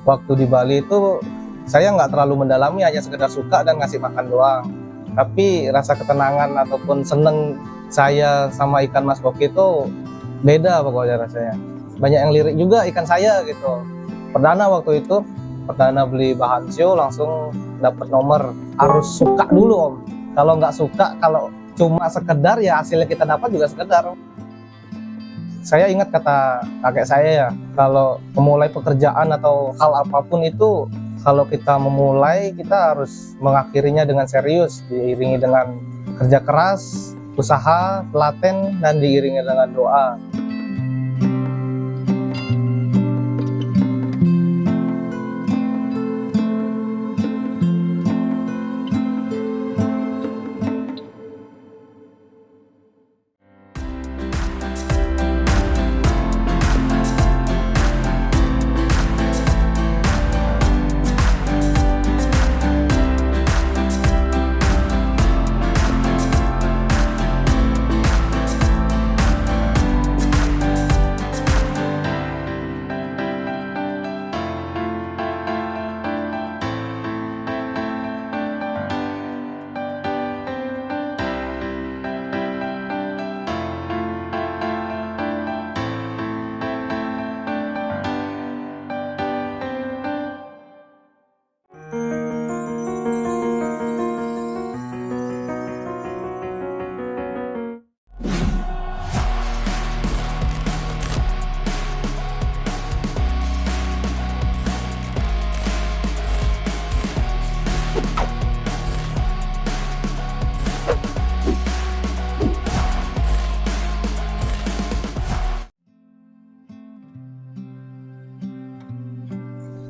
Waktu di Bali itu saya nggak terlalu mendalami, hanya sekedar suka dan ngasih makan doang. Tapi rasa ketenangan ataupun seneng saya sama ikan mas koki itu beda pokoknya rasanya. Banyak yang lirik juga ikan saya gitu. Perdana beli bahan sio langsung dapat nomor. Harus suka dulu om. Kalau nggak suka, kalau cuma sekedar ya hasilnya kita dapat juga sekedar. Saya ingat kata kakek saya ya, kalau memulai pekerjaan atau hal apapun itu, kalau kita memulai, kita harus mengakhirinya dengan serius, diiringi dengan kerja keras, usaha, telaten, dan diiringi dengan doa.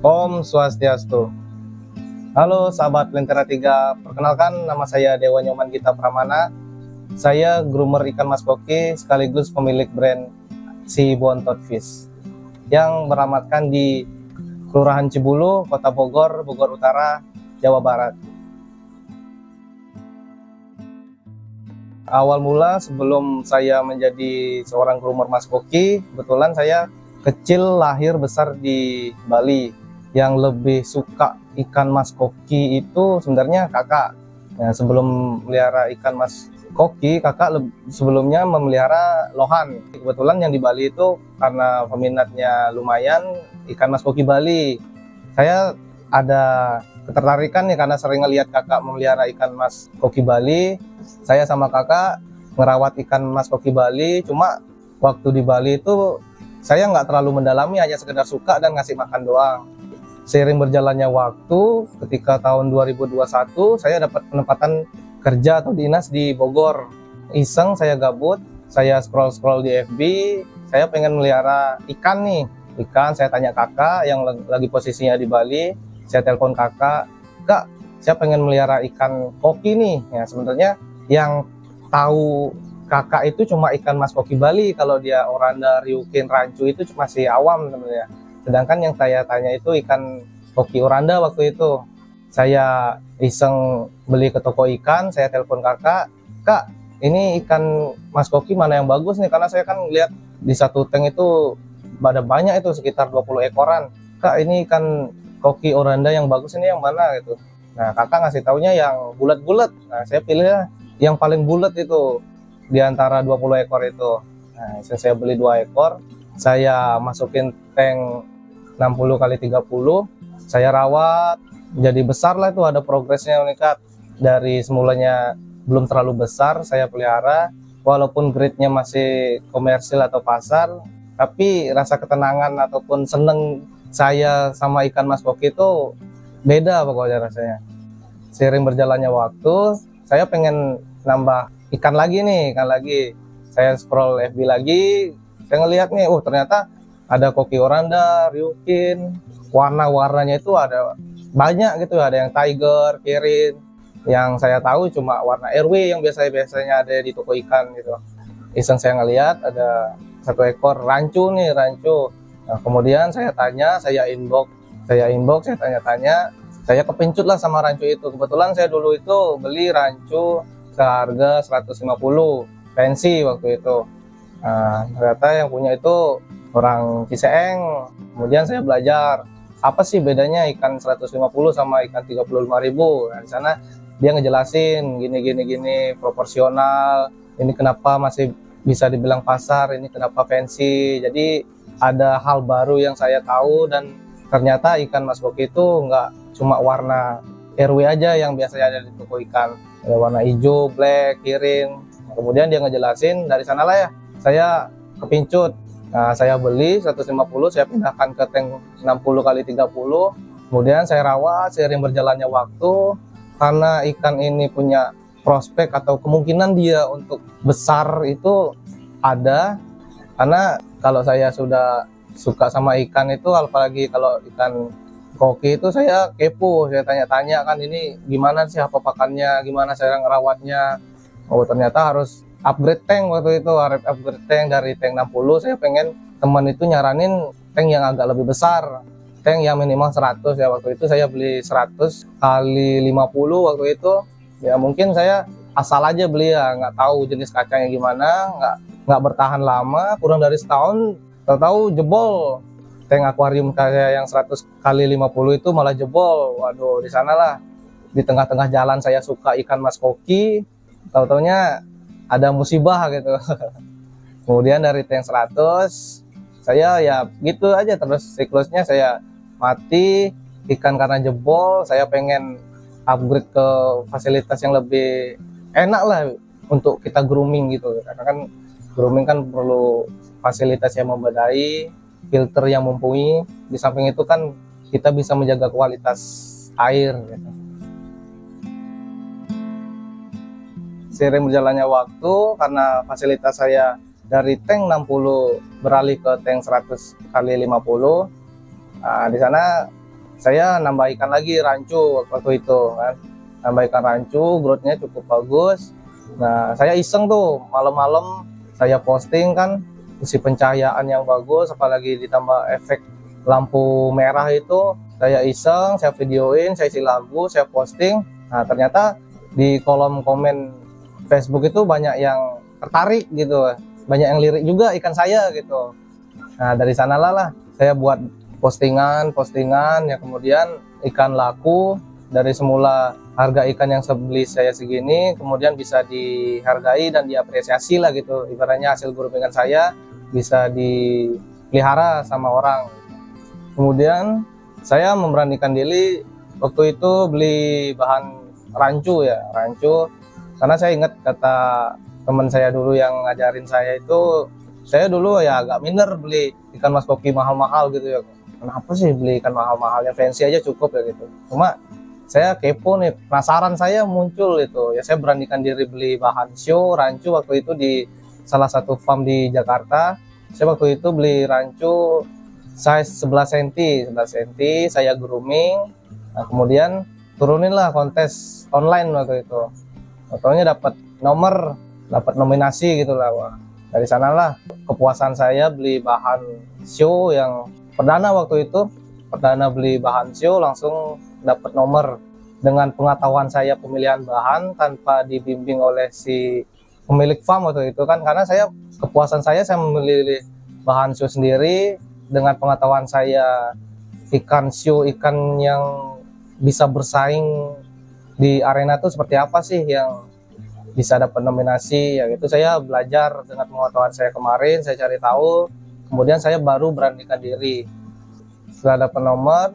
Om Swastiastu. Halo sahabat Lentera 3, perkenalkan nama saya Dewa Nyoman Gita Pramana. Saya groomer ikan mas koki sekaligus pemilik brand Si Bontot Fish yang beralamatkan di Kelurahan Cibulu, Kota Bogor, Bogor Utara, Jawa Barat. Awal mula sebelum saya menjadi seorang groomer mas koki, kebetulan saya kecil lahir besar di Bali. Yang lebih suka ikan mas koki itu sebenarnya kakak. Nah, sebelum melihara ikan mas koki, kakak sebelumnya memelihara lohan. Kebetulan yang di Bali itu karena peminatnya lumayan, ikan mas koki Bali. Saya ada ketertarikan nih karena sering ngelihat kakak memelihara ikan mas koki Bali. Saya sama kakak ngerawat ikan mas koki Bali. Cuma waktu di Bali itu saya nggak terlalu mendalami, hanya sekedar suka dan ngasih makan doang. Seiring berjalannya waktu, ketika tahun 2021 saya dapat penempatan kerja atau dinas di Bogor. Iseng saya gabut, saya scroll-scroll di FB, saya pengen melihara ikan nih. Ikan, saya tanya kakak yang lagi posisinya di Bali, saya telepon kakak, "Kak, saya pengen melihara ikan koki nih." Ya, sebenarnya yang tahu kakak itu cuma ikan mas koki Bali. Kalau dia oranda, ryukin, rancu itu masih awam sebenarnya. Sedangkan yang saya tanya itu ikan koki oranda waktu itu. Saya iseng beli ke toko ikan, saya telepon kakak, "Kak, ini ikan mas koki mana yang bagus nih?" Karena saya kan lihat di satu tank itu ada banyak itu, sekitar 20 ekoran. "Kak, ini ikan koki oranda yang bagus ini yang mana?" gitu. Nah, kakak ngasih taunya yang bulat-bulat. Nah, saya pilih yang paling bulat itu di antara 20 ekor itu. Nah, saya beli 2 ekor, saya masukin tank 60 kali 30, saya rawat, jadi besar lah itu, ada progresnya meningkat. Dari semulanya belum terlalu besar, saya pelihara, walaupun grade-nya masih komersil atau pasar, tapi rasa ketenangan ataupun seneng saya sama ikan mas koki itu beda pokoknya rasanya. Seiring berjalannya waktu, saya pengen nambah ikan lagi nih, ikan lagi. Saya scroll FB lagi, saya ngelihat nih, ternyata ada koki oranda, ryukin, warna-warnanya itu ada banyak gitu, ada yang tiger, kirin. Yang saya tahu cuma warna RW yang biasanya ada di toko ikan gitu. Iseng saya ngelihat ada 1 ekor rancu nih, rancu. Nah, kemudian saya tanya, saya inbox, saya tanya-tanya, saya kepincut lah sama rancu itu. Kebetulan saya dulu itu beli rancu seharga 150 pensi waktu itu. Nah, ternyata yang punya itu orang Ciseeng. Kemudian saya belajar, apa sih bedanya ikan 150 sama ikan 35.000. Nah, di sana dia ngejelasin gini proporsional, ini kenapa masih bisa dibilang pasar, ini kenapa fancy. Jadi ada hal baru yang saya tahu, dan ternyata ikan mas koki itu nggak cuma warna RW aja yang biasanya ada di toko ikan, ada warna hijau, black, kirin. Nah, kemudian dia ngejelasin, dari sanalah ya saya kepincut. Nah, saya beli 150, saya pindahkan ke tank 60x30. Kemudian saya rawat seiring berjalannya waktu, karena ikan ini punya prospek atau kemungkinan dia untuk besar itu ada. Karena kalau saya sudah suka sama ikan itu, apalagi kalau ikan koki itu, saya kepo, saya tanya-tanya kan, ini gimana sih apa pakannya, gimana saya ngerawatnya. Oh ternyata harus upgrade tank. Waktu itu upgrade tank dari tank 60, saya pengen, teman itu nyaranin tank yang agak lebih besar, tank yang minimal 100 ya. Waktu itu saya beli 100 kali 50 waktu itu. Ya mungkin saya asal aja beli ya, nggak tahu jenis kacanya gimana, nggak bertahan lama, kurang dari setahun tahu-tahu jebol. Tank akuarium kayak yang 100 kali 50 itu malah jebol. Waduh, di sanalah di tengah-tengah jalan saya suka ikan mas koki, tahu-taunya ada musibah gitu. Kemudian dari tank 100 saya ya gitu aja terus siklusnya, saya mati ikan karena jebol. Saya pengen upgrade ke fasilitas yang lebih enak lah untuk kita grooming gitu, karena kan grooming kan perlu fasilitas yang memadai, filter yang mumpuni. Di samping itu kan kita bisa menjaga kualitas air gitu. Seiring berjalannya waktu, karena fasilitas saya dari tank 60 beralih ke tank 100 kali 50. Nah, di sana saya nambah ikan lagi rancu waktu itu kan. Nambah ikan rancu, growth-nya cukup bagus. Nah, saya iseng tuh malam-malam saya posting kan, isi pencahayaan yang bagus, apalagi ditambah efek lampu merah itu. Saya iseng, saya videoin, saya isi lagu, saya posting. Nah, ternyata di kolom komen Facebook itu banyak yang tertarik gitu, banyak yang lirik juga ikan saya gitu. Nah, dari sanalah lah saya buat postingan ya, kemudian ikan laku. Dari semula harga ikan yang beli saya segini, kemudian bisa dihargai dan diapresiasi lah gitu. Ibaratnya hasil groomingan saya bisa dipelihara sama orang. Kemudian saya memberanikan diri waktu itu beli bahan rancu ya, rancu. Karena saya ingat kata teman saya dulu yang ngajarin saya itu, saya dulu ya agak minder beli ikan mas koki mahal-mahal gitu ya. Kenapa sih beli ikan mahal-mahal, yang fancy aja cukup ya gitu. Cuma saya kepo nih, penasaran saya muncul itu. Ya saya beranikan diri beli bahan show rancu waktu itu di salah satu farm di Jakarta. Saya waktu itu beli rancu size 11 cm, saya grooming. Nah, kemudian turuninlah kontes online waktu itu. Pokoknya dapat nomor, dapat nominasi gitu lah. Wah, dari sanalah kepuasan saya beli bahan show yang perdana waktu itu. Perdana beli bahan show langsung dapat nomor. Dengan pengetahuan saya pemilihan bahan tanpa dibimbing oleh si pemilik farm waktu itu kan, karena saya kepuasan saya memilih bahan show sendiri. Dengan pengetahuan saya ikan show, ikan yang bisa bersaing di arena itu seperti apa sih yang bisa dapat nominasi ya gitu. Saya belajar dengan pengetahuan saya kemarin, saya cari tahu, kemudian saya baru beranikan diri. Setelah dapat nomor,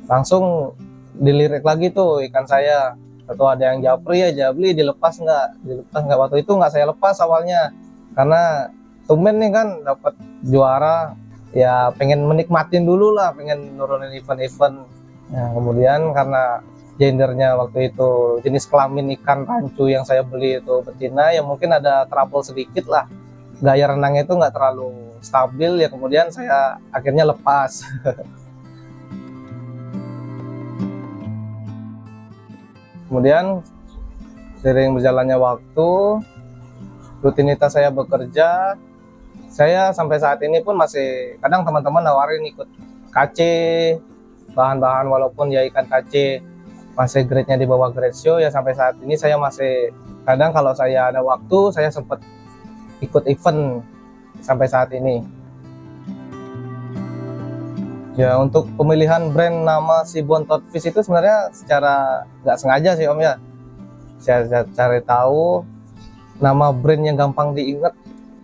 langsung dilirik lagi tuh ikan saya. Atau ada yang japri ya, jabli dilepas nggak, waktu itu nggak saya lepas awalnya, karena tumben nih kan dapat juara ya, pengen menikmatin dulu lah, pengen nurunin event-event. Nah, kemudian karena gendernya waktu itu jenis kelamin ikan rancu yang saya beli itu betina, ya mungkin ada trouble sedikit lah, gaya renangnya itu nggak terlalu stabil ya, kemudian saya akhirnya lepas. Kemudian sering berjalannya waktu, rutinitas saya bekerja, saya sampai saat ini pun masih kadang teman-teman nawarin ikut KC bahan-bahan, walaupun ya ikan KC masih grade-nya di bawah grade show ya. Sampai saat ini saya masih kadang kalau saya ada waktu, saya sempat ikut event sampai saat ini. Ya, untuk pemilihan brand nama si Bontot Fish itu sebenarnya secara nggak sengaja sih Om ya. Saya cari tahu nama brand yang gampang diingat.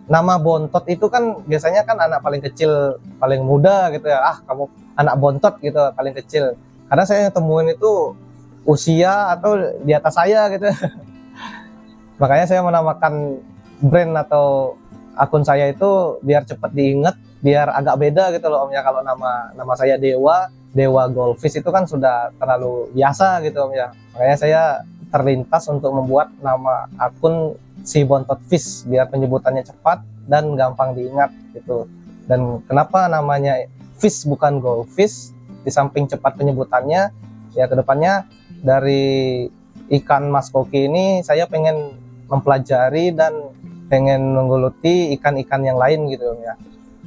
Nama Bontot itu kan biasanya kan anak paling kecil, paling muda gitu ya. Ah, kamu anak Bontot gitu, paling kecil. Karena saya temuin itu usia atau di atas saya gitu. Makanya saya menamakan brand atau akun saya itu biar cepat diingat, biar agak beda gitu loh Om ya. Kalau nama saya Dewa Goldfish itu kan sudah terlalu biasa gitu Om ya. Makanya saya terlintas untuk membuat nama akun si Bontot Fish biar penyebutannya cepat dan gampang diingat gitu. Dan kenapa namanya fish bukan goldfish, di samping cepat penyebutannya, ya kedepannya dari ikan mas koki ini saya pengen mempelajari dan pengen menggeluti ikan-ikan yang lain gitu ya,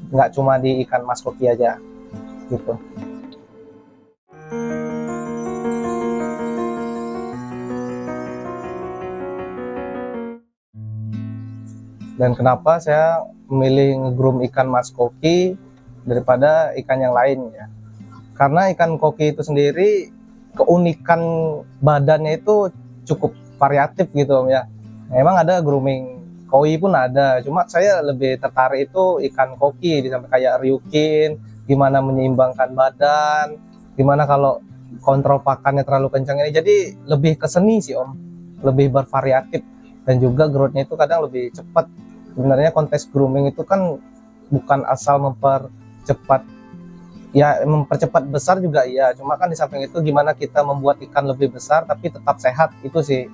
nggak cuma di ikan mas koki aja gitu. Dan kenapa saya memilih ngegroom ikan mas koki daripada ikan yang lain ya, karena ikan koki itu sendiri keunikan badannya itu cukup variatif gitu Om ya. Memang ada grooming koi pun ada, cuma saya lebih tertarik itu ikan koki, sampai kayak ryukin, gimana menyeimbangkan badan, gimana kalau kontrol pakannya terlalu kencang ini. Jadi lebih ke seni sih Om, lebih bervariatif, dan juga growth-nya itu kadang lebih cepat. Sebenarnya kontes grooming itu kan bukan asal mempercepat, ya mempercepat besar juga ya, cuma kan di samping itu gimana kita membuat ikan lebih besar tapi tetap sehat, itu sih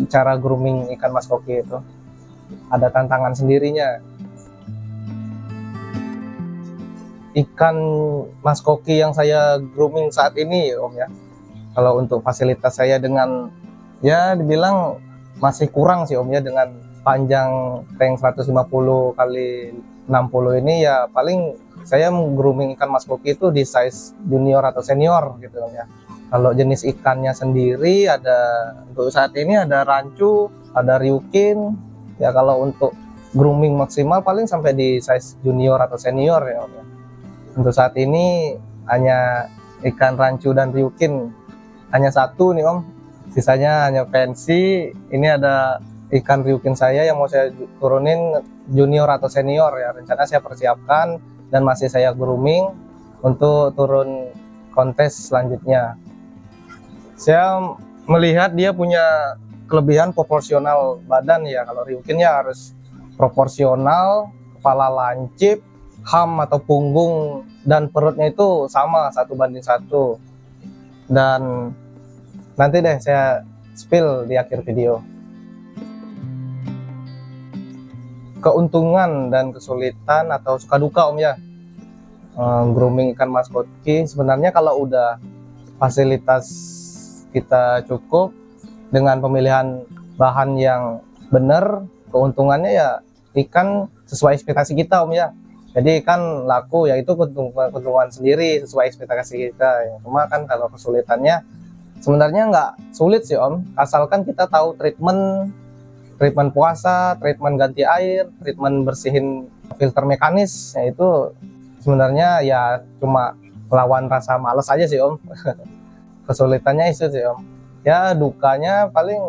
cara grooming ikan mas koki itu. Ada tantangan sendirinya. Ikan mas koki yang saya grooming saat ini Om ya, kalau untuk fasilitas saya dengan ya dibilang masih kurang sih Om ya, dengan panjang tank 150 kali 60 ini ya paling saya grooming ikan mas koki itu di size junior atau senior gitu ya. Kalau jenis ikannya sendiri ada, untuk saat ini ada rancu, ada ryukin. Ya kalau untuk grooming maksimal paling sampai di size junior atau senior ya Om ya. Untuk saat ini hanya ikan rancu dan ryukin hanya satu nih Om. Sisanya hanya fancy. Ini ada ikan ryukin saya yang mau saya turunin junior atau senior ya. Rencana saya persiapkan dan masih saya grooming untuk turun kontes selanjutnya. Saya melihat dia punya kelebihan proporsional badan ya. Kalau ryukinnya harus proporsional, kepala lancip, ham atau punggung dan perutnya itu sama 1:1. Dan nanti deh saya spill di akhir video. Keuntungan dan kesulitan atau suka duka Om ya, grooming ikan mas koki. Sebenarnya kalau udah fasilitas kita cukup dengan pemilihan bahan yang benar, keuntungannya ya ikan sesuai ekspektasi kita Om ya. Jadi ikan laku ya, itu keuntungan sendiri sesuai ekspektasi kita ya. Cuma kan kalau kesulitannya sebenarnya nggak sulit sih Om, asalkan kita tahu treatment puasa, treatment ganti air, treatment bersihin filter mekanis, ya itu sebenarnya ya cuma melawan rasa males aja sih Om. Kesulitannya itu sih Om. Ya dukanya paling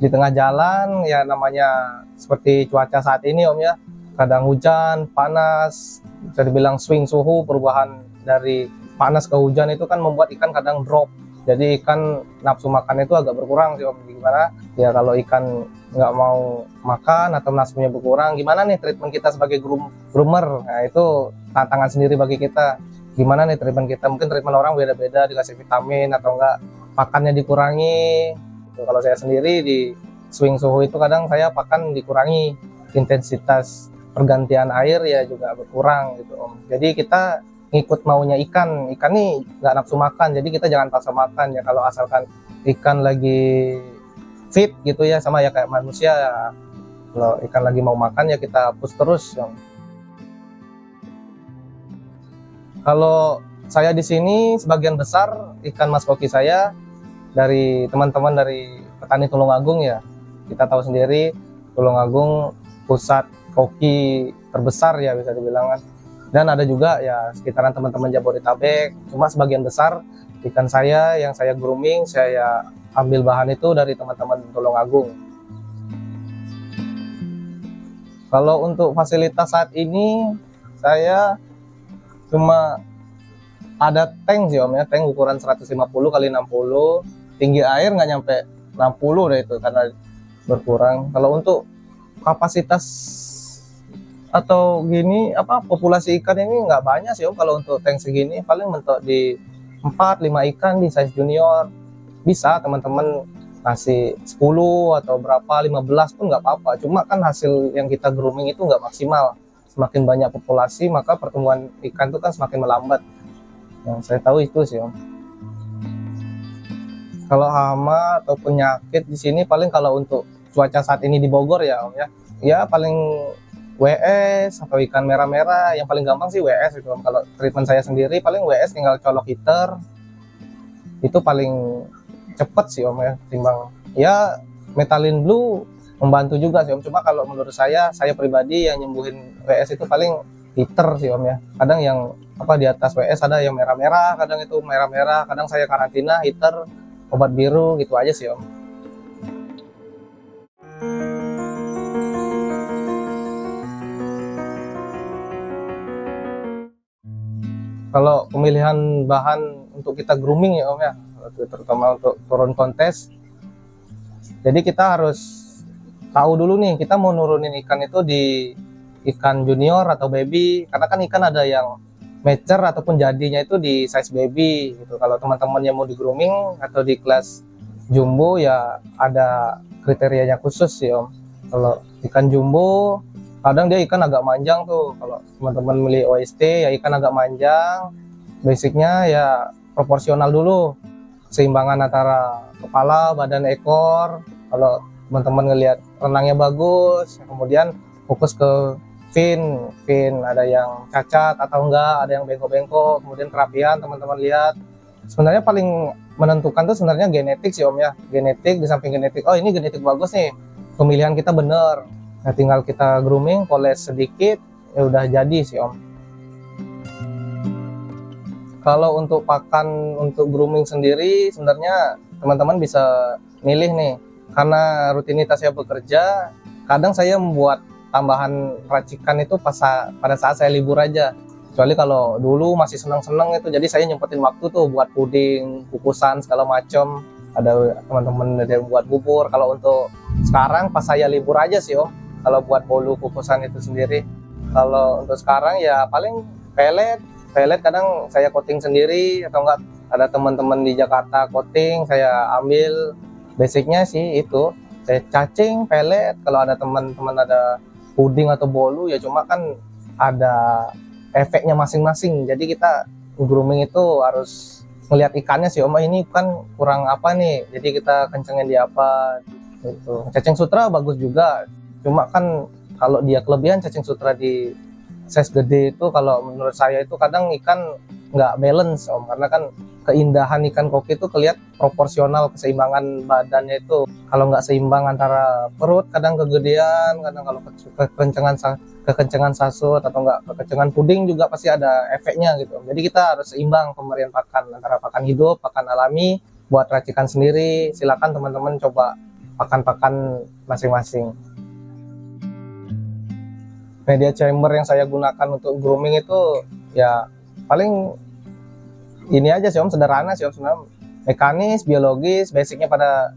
di tengah jalan ya, namanya seperti cuaca saat ini Om ya. Kadang hujan, panas, bisa dibilang swing suhu, perubahan dari panas ke hujan itu kan membuat ikan kadang drop. Jadi ikan nafsu makan itu agak berkurang sih Om. Gimana ya kalau ikan nggak mau makan atau nafsunya berkurang, gimana nih treatment kita sebagai groomer? Nah itu tantangan sendiri bagi kita. Gimana nih treatment kita? Mungkin treatment orang beda-beda, dikasih vitamin atau enggak, pakannya dikurangi. Kalau saya sendiri di swing suhu itu kadang saya pakan dikurangi, intensitas pergantian air ya juga berkurang gitu Om. Jadi kita ngikut maunya ikan nih nggak nafsu makan, jadi kita jangan paksa makan ya. Kalau asalkan ikan lagi fit gitu ya, sama ya kayak manusia ya. Kalau ikan lagi mau makan ya kita push terus. Kalau saya di sini sebagian besar ikan mas koki saya dari teman-teman dari petani Tulungagung ya. Kita tahu sendiri Tulungagung pusat koki terbesar ya bisa dibilang kan. Dan ada juga ya sekitaran teman-teman Jabodetabek, cuma sebagian besar ikan saya yang saya grooming, saya ambil bahan itu dari teman-teman Tulungagung. Kalau untuk fasilitas saat ini saya cuma ada tank sih Om ya, tank ukuran 150 kali 60, tinggi air nggak nyampe 60 deh itu karena berkurang. Kalau untuk kapasitas atau gini populasi ikan ini nggak banyak sih Om. Kalau untuk tank segini paling mentok di 4-5 ikan di size junior. Bisa teman-teman ngasih 10 atau berapa 15 pun nggak apa-apa. Cuma kan hasil yang kita grooming itu nggak maksimal. Semakin banyak populasi maka pertumbuhan ikan itu kan semakin melambat. Yang saya tahu itu sih Om. Kalau hama atau penyakit di sini paling kalau untuk cuaca saat ini di Bogor ya Om ya. Ya paling WS atau ikan merah-merah, yang paling gampang sih WS itu. Kalau treatment saya sendiri paling WS tinggal colok heater, itu paling cepet sih Om ya, timbang ya Methalin Blue membantu juga sih Om. Cuma kalau menurut saya pribadi yang nyembuhin WS itu paling heater sih Om ya. Kadang yang di atas WS ada yang merah-merah, kadang itu merah-merah, kadang saya karantina heater, obat biru gitu aja sih Om. Kalau pemilihan bahan untuk kita grooming ya Om ya, terutama untuk turun kontes, jadi kita harus tahu dulu nih kita mau nurunin ikan itu di ikan junior atau baby, karena kan ikan ada yang mature ataupun jadinya itu di size baby gitu. Kalau teman-teman yang mau di grooming atau di kelas jumbo ya ada kriterianya khusus sih Om. Kalau ikan jumbo kadang dia ikan agak manjang tuh. Kalau teman-teman beli OST ya ikan agak manjang, basicnya ya proporsional dulu, keseimbangan antara kepala, badan, ekor. Kalau teman-teman ngelihat renangnya bagus, kemudian fokus ke fin ada yang cacat atau enggak, ada yang bengkok-bengkok, kemudian kerapian teman-teman lihat. Sebenarnya paling menentukan tuh sebenarnya genetik sih Om ya, genetik. Di samping genetik, oh ini genetik bagus nih, pemilihan kita bener. Nah tinggal kita grooming, poles sedikit, ya udah jadi sih Om. Kalau untuk pakan untuk grooming sendiri, sebenarnya teman-teman bisa milih nih. Karena rutinitas saya bekerja, kadang saya membuat tambahan racikan itu pada saat saya libur aja. Kecuali kalau dulu masih seneng-seneng itu, jadi saya nyempetin waktu tuh buat puding, kukusan, segala macam. Ada teman-teman yang buat bubur. Kalau untuk sekarang pas saya libur aja sih Om, kalau buat bolu kukusan itu sendiri. Kalau untuk sekarang ya paling pelet kadang saya coating sendiri, atau enggak ada teman-teman di Jakarta coating, saya ambil. Basicnya sih itu, saya cacing, pelet. Kalau ada teman-teman ada puding atau bolu ya cuma kan ada efeknya masing-masing. Jadi kita grooming itu harus ngelihat ikannya sih Om, ini kan kurang apa nih, jadi kita kencengin di apa gitu. Cacing sutra bagus juga, cuma kan kalau dia kelebihan cacing sutra di size gede itu, kalau menurut saya itu kadang ikan nggak balance Om, karena kan keindahan ikan koki itu kelihatan proporsional keseimbangan badannya itu. Kalau nggak seimbang antara perut, kadang kegedean, kadang kalau kekencengan sasut atau nggak kekencengan puding juga pasti ada efeknya gitu. Jadi kita harus seimbang pemberian pakan antara pakan hidup, pakan alami. Buat racikan sendiri, silakan teman-teman coba pakan-pakan masing-masing. Media chamber yang saya gunakan untuk grooming itu ya paling ini aja sih Om, sederhana sih Om, sebenarnya mekanis, biologis, basicnya pada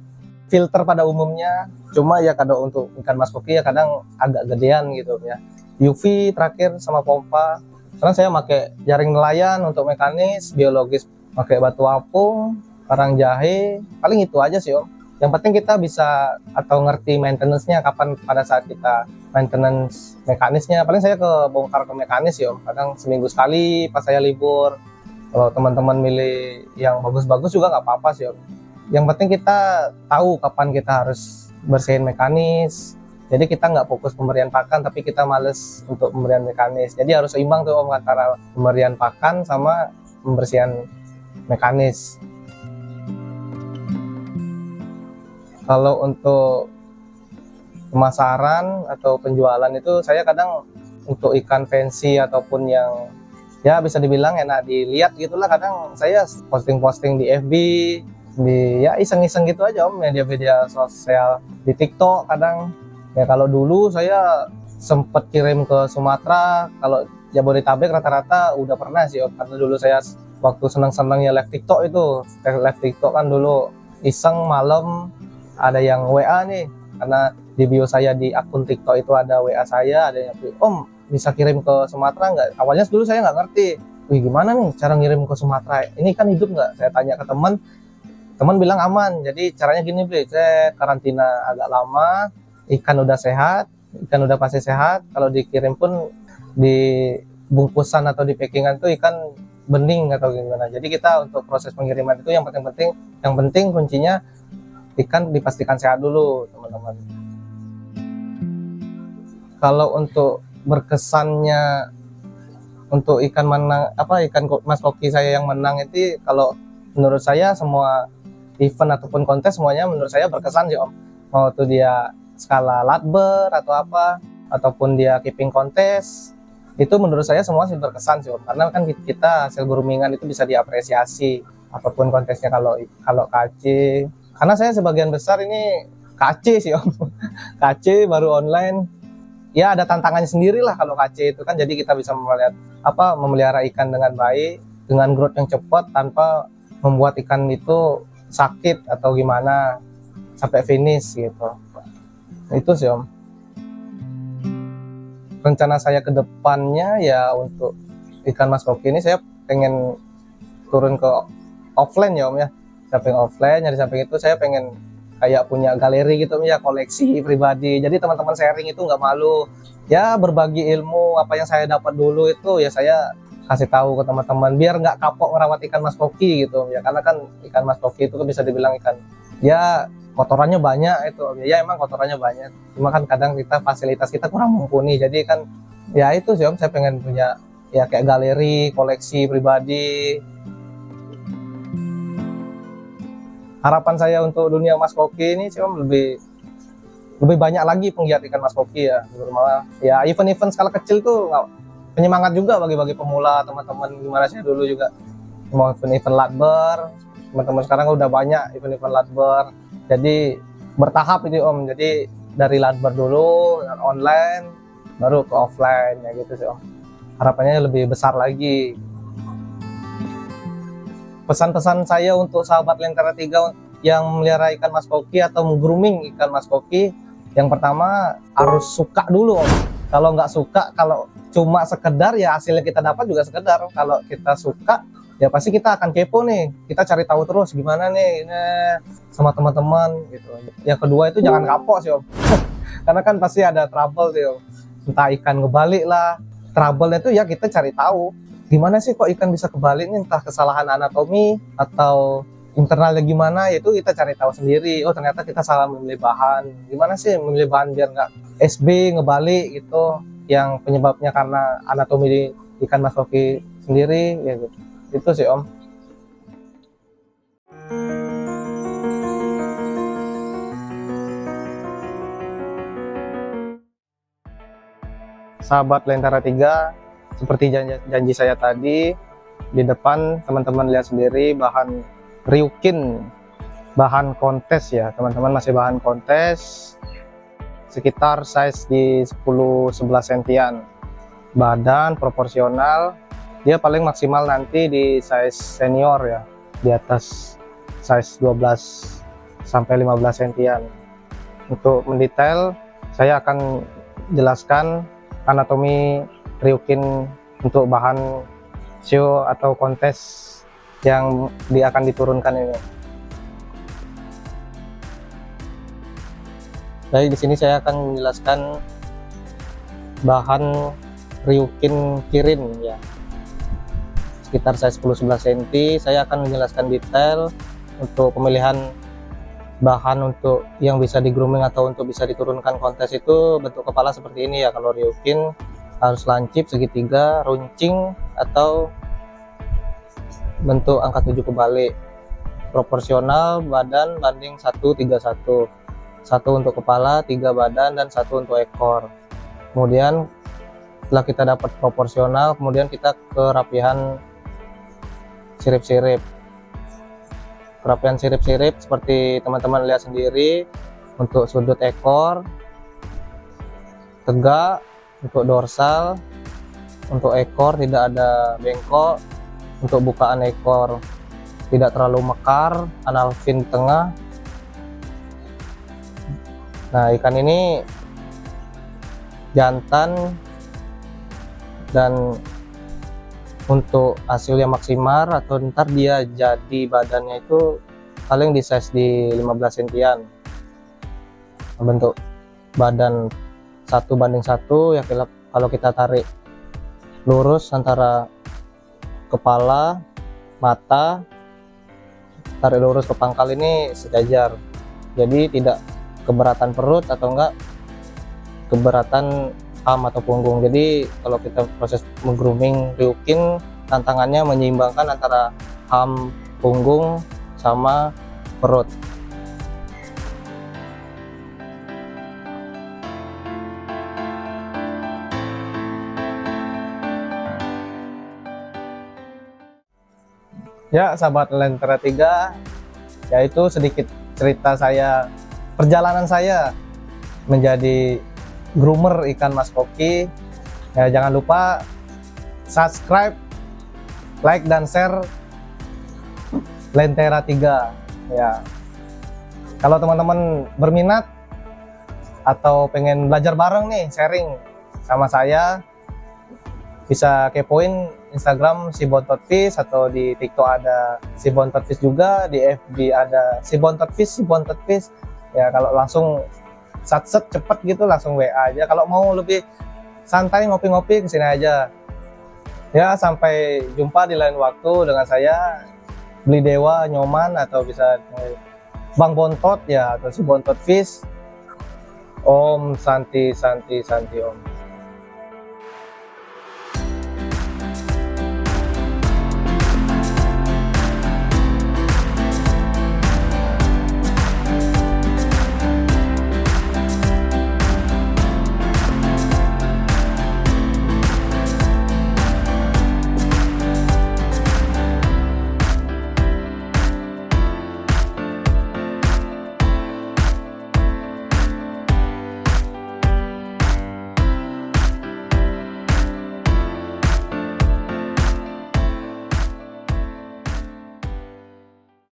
filter pada umumnya. Cuma ya kalau untuk ikan mas koki ya kadang agak gedean gitu ya. UV terakhir sama pompa. Sekarang saya pakai jaring nelayan untuk mekanis, biologis pakai batu apung, karang jahe, paling itu aja sih Om. Yang penting kita bisa atau ngerti maintenance-nya kapan pada saat kita maintenance mekanisnya. Paling saya bongkar ke mekanis sih Om, kadang seminggu sekali pas saya libur. Kalau teman-teman milih yang bagus-bagus juga nggak apa-apa sih Om. Yang penting kita tahu kapan kita harus bersihin mekanis. Jadi kita nggak fokus pemberian pakan, tapi kita males untuk pemberian mekanis. Jadi harus seimbang tuh Om antara pemberian pakan sama pembersihan mekanis. Kalau untuk pemasaran atau penjualan itu saya kadang untuk ikan fancy ataupun yang ya bisa dibilang enak dilihat gitulah, kadang saya posting-posting di FB, di ya iseng-iseng gitu aja Om, media-media sosial, di TikTok kadang. Ya kalau dulu saya sempet kirim ke Sumatera, kalau Jabodetabek rata-rata udah pernah sih Om, karena dulu saya waktu senang-senangnya live TikTok itu, live TikTok kan dulu iseng malam ada yang WA nih, karena di bio saya di akun TikTok itu ada WA saya, ada yang Om bisa kirim ke Sumatera nggak? Awalnya dulu saya nggak ngerti, wih gimana nih cara ngirim ke Sumatera, ini kan hidup nggak? Saya tanya ke teman bilang aman. Jadi caranya gini Bre, saya karantina agak lama, ikan udah sehat, ikan udah pasti sehat, kalau dikirim pun di bungkusan atau di packingan itu ikan bening atau gimana. Jadi kita untuk proses pengiriman itu yang penting kuncinya ikan dipastikan sehat dulu teman-teman. Kalau untuk berkesannya untuk ikan menang ikan Mas Koki saya yang menang itu, kalau menurut saya semua event ataupun kontes semuanya menurut saya berkesan sih Om. Mau itu dia skala latber atau apa, ataupun dia keeping kontes, itu menurut saya semua sih berkesan sih Om. Karena kan kita hasil groomingan itu bisa diapresiasi apapun kontesnya. Kalau KC, karena saya sebagian besar ini KC sih Om. KC baru online. Ya ada tantangannya sendiri lah kalau KC itu kan, jadi kita bisa memelihara ikan dengan baik, dengan growth yang cepat tanpa membuat ikan itu sakit atau gimana sampai finish gitu. Itu sih Om. Rencana saya ke depannya ya untuk ikan Mas Koki ini saya pengen turun ke offline ya Om ya. Saya pengen offline, jadi samping itu saya pengen kayak punya galeri gitu ya, koleksi pribadi. Jadi teman-teman sharing itu nggak malu. Ya berbagi ilmu apa yang saya dapat dulu itu ya saya kasih tahu ke teman-teman biar nggak kapok merawat ikan Mas Koki gitu ya. Karena kan ikan Mas Koki itu kan bisa dibilang ikan ya kotorannya banyak itu. Ya emang kotorannya banyak. Cuma kan kadang fasilitas kita kurang mumpuni. Jadi kan ya itu sih Om, saya pengen punya ya kayak galeri, koleksi pribadi. Harapan saya untuk dunia Mas Koki ini sih Om, lebih banyak lagi penggiat ikan Mas Koki ya. Malah ya event-event skala kecil tuh penyemangat juga bagi pemula teman-teman. Gimana sih dulu juga mau event latber, teman-teman sekarang udah banyak event latber. Jadi bertahap ini Om. Jadi dari latber dulu online baru ke offline ya gitu sih Om. Harapannya lebih besar lagi. Pesan-pesan saya untuk sahabat Lentera 3 yang memelihara ikan Mas Koki atau grooming ikan Mas Koki, yang pertama harus suka dulu Om. Kalau nggak suka, kalau cuma sekedar ya hasilnya kita dapat juga sekedar. Kalau kita suka ya pasti kita akan kepo nih, kita cari tahu terus gimana nih ini sama teman-teman gitu. Yang kedua itu jangan kapok sih Om. Karena kan pasti ada trouble sih Om. Entah ikan ngebalik lah, trouble-nya itu ya kita cari tahu gimana sih kok ikan bisa kebalik nih, entah kesalahan anatomi atau internalnya gimana, itu kita cari tahu sendiri. Oh ternyata kita salah memilih bahan, gimana sih memilih bahan biar nggak SB ngebalik gitu, yang penyebabnya karena anatomi di ikan Mas Koki sendiri ya gitu. Itu sih Om. Sahabat Lentera 3, seperti janji saya tadi, di depan teman-teman lihat sendiri bahan Ryukin, bahan kontes ya teman-teman, masih bahan kontes, sekitar size di 10-11 sentian, badan proporsional, dia paling maksimal nanti di size senior ya, di atas size 12 sampai 15 sentian. Untuk mendetail saya akan jelaskan anatomi Ryukin untuk bahan show atau kontes yang akan diturunkan ini. Jadi di sini saya akan menjelaskan bahan Ryukin Kirin ya, sekitar size 10-11 cm. Saya akan menjelaskan detail untuk pemilihan bahan untuk yang bisa di grooming atau untuk bisa diturunkan kontes itu. Bentuk kepala seperti ini ya kalau Ryukin, harus lancip, segitiga, runcing, atau bentuk angka 7 kebalik. Proporsional badan banding 1:31. 1 untuk kepala, 3 badan, dan 1 untuk ekor. Kemudian Setelah kita dapat proporsional, kemudian kita ke rapihan sirip-sirip. Kerapihan sirip-sirip seperti teman-teman lihat sendiri. Untuk sudut ekor tegak, untuk dorsal, untuk ekor tidak ada bengkok, untuk bukaan ekor tidak terlalu mekar, anal fin di tengah. Nah, ikan ini jantan dan untuk hasil yang maksimal atau ntar dia jadi badannya itu paling di size di 15 sentian. Bentuk badan 1:1 ya, kalau kita tarik lurus antara kepala, mata, tarik lurus ke pangkal ini sejajar, jadi tidak keberatan perut atau enggak keberatan ham atau punggung. Jadi kalau kita proses meng-grooming Ryukin, tantangannya menyeimbangkan antara ham, punggung sama perut. Ya, sahabat Lentera 3, yaitu sedikit cerita saya, perjalanan saya menjadi groomer ikan mas koki. Ya, jangan lupa subscribe, like dan share Lentera 3 ya. Kalau teman-teman berminat atau pengen belajar bareng nih, sharing sama saya, bisa kepoin Instagram SibonTotFish, atau di TikTok ada SibonTotFish juga, di FB ada SibonTotFish ya. Kalau langsung set cepet gitu langsung WA aja. Kalau mau lebih santai ngopi-ngopi kesini aja ya. Sampai jumpa di lain waktu dengan saya Beli Dewa Nyoman, atau bisa Bang Bontot ya, atau SibonTotFish. Om Santi Santi Santi Om.